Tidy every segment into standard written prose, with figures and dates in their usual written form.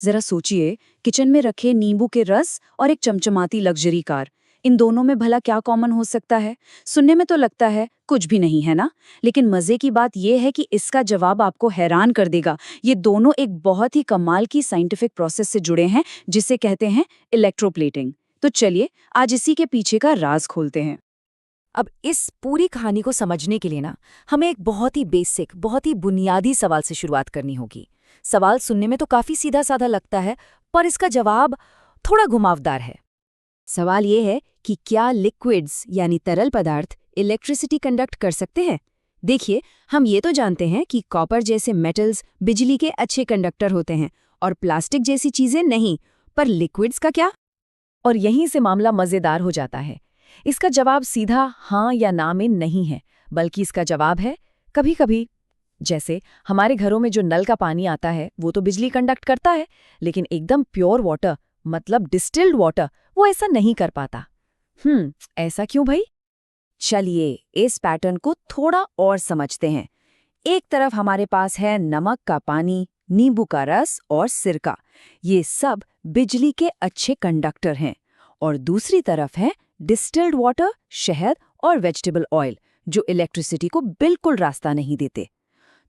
जरा सोचिए, किचन में रखे नींबू के रस और एक चमचमाती लग्जरी कार, इन दोनों में भला क्या कॉमन हो सकता है? सुनने में तो लगता है कुछ भी नहीं, है ना? लेकिन मजे की बात यह है कि इसका जवाब आपको हैरान कर देगा। ये दोनों एक बहुत ही कमाल की साइंटिफिक प्रोसेस से जुड़े हैं, जिसे कहते हैं इलेक्ट्रोप्लेटिंग। तो चलिए आज इसी के पीछे का राज खोलते हैं। अब इस पूरी कहानी को समझने के लिए ना हमें एक बहुत ही बेसिक, बहुत ही बुनियादी सवाल से शुरुआत करनी होगी। सवाल सुनने में तो काफी सीधा साधा लगता है, पर इसका जवाब थोड़ा घुमावदार है। सवाल ये है कि क्या लिक्विड्स यानी तरल पदार्थ इलेक्ट्रिसिटी कंडक्ट कर सकते हैं? देखिए, हम ये तो जानते हैं कि कॉपर जैसे मेटल्स बिजली के अच्छे कंडक्टर होते हैं और प्लास्टिक जैसी चीजें नहीं, पर लिक्विड्स का क्या? और यहीं से मामला मजेदार हो जाता है। इसका जवाब सीधा हाँ या ना में नहीं है, बल्कि इसका जवाब है कभी कभी। जैसे हमारे घरों में जो नल का पानी आता है वो तो बिजली कंडक्ट करता है, लेकिन एकदम प्योर वाटर, मतलब डिस्टिल्ड वाटर, वो ऐसा नहीं कर पाता। ऐसा क्यों भाई? चलिए इस पैटर्न को थोड़ा और समझते हैं। एक तरफ हमारे पास है नमक का पानी, नींबू का रस और सिरका। ये सब बिजली के अच्छे कंडक्टर हैं। और दूसरी तरफ है डिस्टिल्ड वाटर, शहद और वेजिटेबल ऑयल, जो इलेक्ट्रिसिटी को बिल्कुल रास्ता नहीं देते।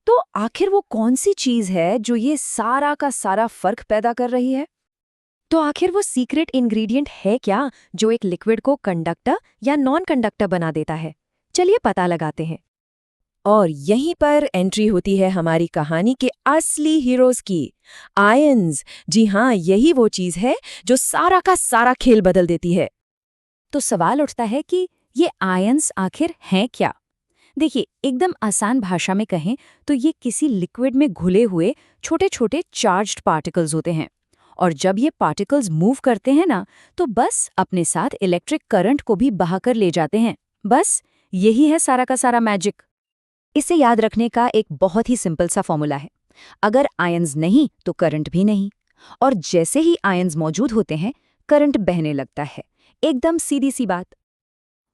तो आखिर वो कौन सी चीज है जो ये सारा का सारा फर्क पैदा कर रही है? तो आखिर वो सीक्रेट इंग्रेडिएंट है क्या जो एक लिक्विड को कंडक्टर या नॉन कंडक्टर बना देता है? चलिए पता लगाते हैं। और यहीं पर एंट्री होती है हमारी कहानी के असली हीरोज की, आयंस। जी हाँ, यही वो चीज है जो सारा का सारा खेल बदल देती है। तो सवाल उठता है कि ये आयंस आखिर हैं क्या? देखिए, एकदम आसान भाषा में कहें तो ये किसी लिक्विड में घुले हुए छोटे छोटे चार्ज्ड पार्टिकल्स होते हैं। और जब ये पार्टिकल्स मूव करते हैं ना, तो बस अपने साथ इलेक्ट्रिक करंट को भी बहाकर ले जाते हैं। बस यही है सारा का सारा मैजिक। इसे याद रखने का एक बहुत ही सिंपल सा फॉर्मूला है। अगर आयंस नहीं तो करंट भी नहीं, और जैसे ही आयंस मौजूद होते हैं करंट बहने लगता है। एकदम सीधी सी बात।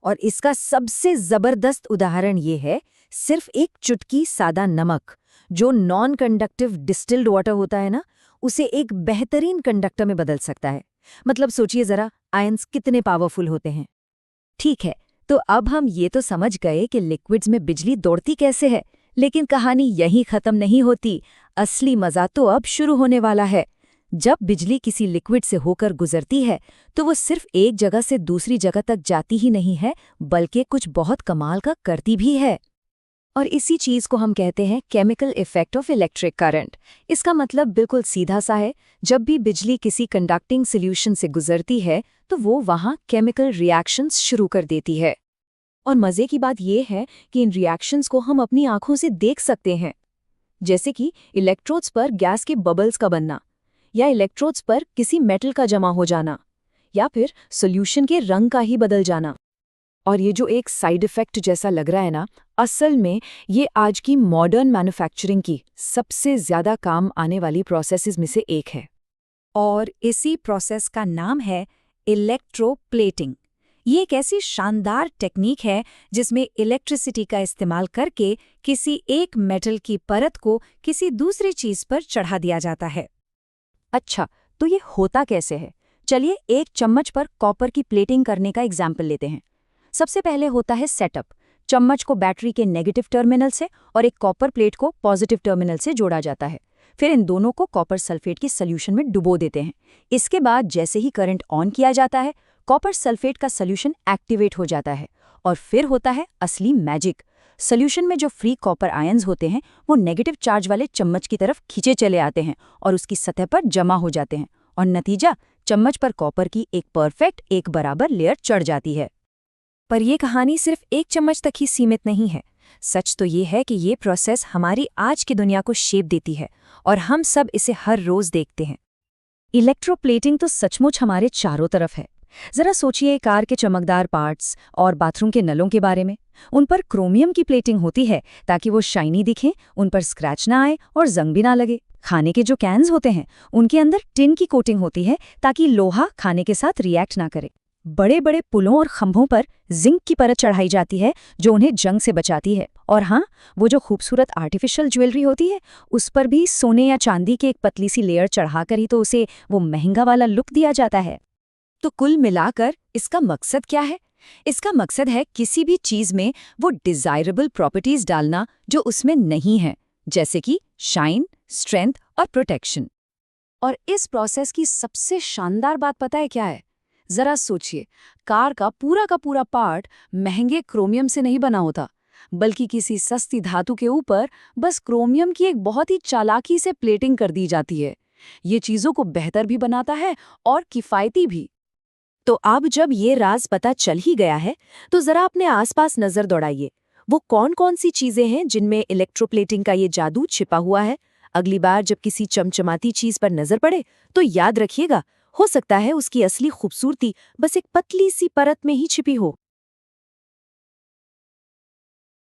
और इसका सबसे जबरदस्त उदाहरण ये है, सिर्फ एक चुटकी सादा नमक, जो नॉन कंडक्टिव डिस्टिल्ड वाटर होता है ना, उसे एक बेहतरीन कंडक्टर में बदल सकता है। मतलब सोचिए जरा, आयंस कितने पावरफुल होते हैं। ठीक है, तो अब हम ये तो समझ गए कि लिक्विड्स में बिजली दौड़ती कैसे है, लेकिन कहानी यहीं खत्म नहीं होती। असली मजा तो अब शुरू होने वाला है। जब बिजली किसी लिक्विड से होकर गुजरती है तो वो सिर्फ एक जगह से दूसरी जगह तक जाती ही नहीं है, बल्कि कुछ बहुत कमाल का करती भी है। और इसी चीज को हम कहते हैं chemical effect of electric current. इसका मतलब बिल्कुल सीधा सा है, जब भी बिजली किसी कंडक्टिंग सॉल्यूशन से गुजरती है तो वो वहाँ केमिकल रिएक्शंस शुरू कर देती है। और मजे की बात यह है कि इन रिएक्शंस को हम अपनी आंखों से देख सकते हैं, जैसे कि इलेक्ट्रोड्स पर गैस के बबल्स का बनना, या इलेक्ट्रोड्स पर किसी मेटल का जमा हो जाना, या फिर सॉल्यूशन के रंग का ही बदल जाना। और ये जो एक साइड इफेक्ट जैसा लग रहा है ना, असल में ये आज की मॉडर्न मैन्युफैक्चरिंग की सबसे ज्यादा काम आने वाली प्रोसेसेस में से एक है। और इसी प्रोसेस का नाम है इलेक्ट्रोप्लेटिंग। ये एक ऐसी शानदार टेक्निक है जिसमें इलेक्ट्रिसिटी का इस्तेमाल करके किसी एक मेटल की परत को किसी दूसरी चीज पर चढ़ा दिया जाता है। अच्छा, तो ये होता कैसे है? चलिए एक चम्मच पर कॉपर की प्लेटिंग करने का एग्जाम्पल लेते हैं। सबसे पहले होता है सेटअप। चम्मच को बैटरी के नेगेटिव टर्मिनल से और एक कॉपर प्लेट को पॉजिटिव टर्मिनल से जोड़ा जाता है। फिर इन दोनों को कॉपर सल्फेट की सॉल्यूशन में डुबो देते हैं। इसके बाद जैसे ही करंट ऑन किया जाता है, कॉपर सल्फेट का सॉल्यूशन एक्टिवेट हो जाता है। और फिर होता है असली मैजिक। सॉल्यूशन में जो फ्री कॉपर आयंस होते हैं वो नेगेटिव चार्ज वाले चम्मच की तरफ खींचे चले आते हैं और उसकी सतह पर जमा हो जाते हैं। और नतीजा, चम्मच पर कॉपर की एक परफेक्ट एक बराबर लेयर चढ़ जाती है। पर यह कहानी सिर्फ एक चम्मच तक ही सीमित नहीं है। सच तो ये है कि ये प्रोसेस हमारी आज की दुनिया को शेप देती है और हम सब इसे हर रोज देखते हैं। इलेक्ट्रोप्लेटिंग तो सचमुच हमारे चारों तरफ है। जरा सोचिए कार के चमकदार पार्ट्स और बाथरूम के नलों के बारे में। उन पर क्रोमियम की प्लेटिंग होती है ताकि वो शाइनी दिखें, उन पर स्क्रैच ना आए और जंग भी ना लगे। खाने के जो कैन्स होते हैं उनके अंदर टिन की कोटिंग होती है ताकि लोहा खाने के साथ रिएक्ट ना करे। बड़े बड़े पुलों और खंभों पर जिंक की परत चढ़ाई जाती है जो उन्हें जंग से बचाती है। और हाँ, वो जो खूबसूरत आर्टिफिशियल ज्वेलरी होती है उस पर भी सोने या चांदी की एक पतली सी लेयर चढ़ाकर ही तो उसे वो महंगा वाला लुक दिया जाता है। तो कुल मिलाकर इसका मकसद क्या है? इसका मकसद है किसी भी चीज में वो डिजायरेबल प्रॉपर्टीज डालना जो उसमें नहीं है, जैसे कि शाइन, स्ट्रेंथ और प्रोटेक्शन। और इस प्रोसेस की सबसे शानदार बात पता है क्या है? जरा सोचिए, कार का पूरा पार्ट महंगे क्रोमियम से नहीं बना होता, बल्कि किसी सस्ती धातु के ऊपर बस क्रोमियम की एक बहुत ही चालाकी से प्लेटिंग कर दी जाती है। ये चीजों को बेहतर भी बनाता है और किफायती भी। तो अब जब ये राज पता चल ही गया है, तो जरा अपने आसपास नजर दौड़ाइए। वो कौन कौन सी चीजें हैं जिनमें इलेक्ट्रोप्लेटिंग का ये जादू छिपा हुआ है? अगली बार जब किसी चमचमाती चीज पर नजर पड़े तो याद रखिएगा, हो सकता है उसकी असली खूबसूरती बस एक पतली सी परत में ही छिपी हो।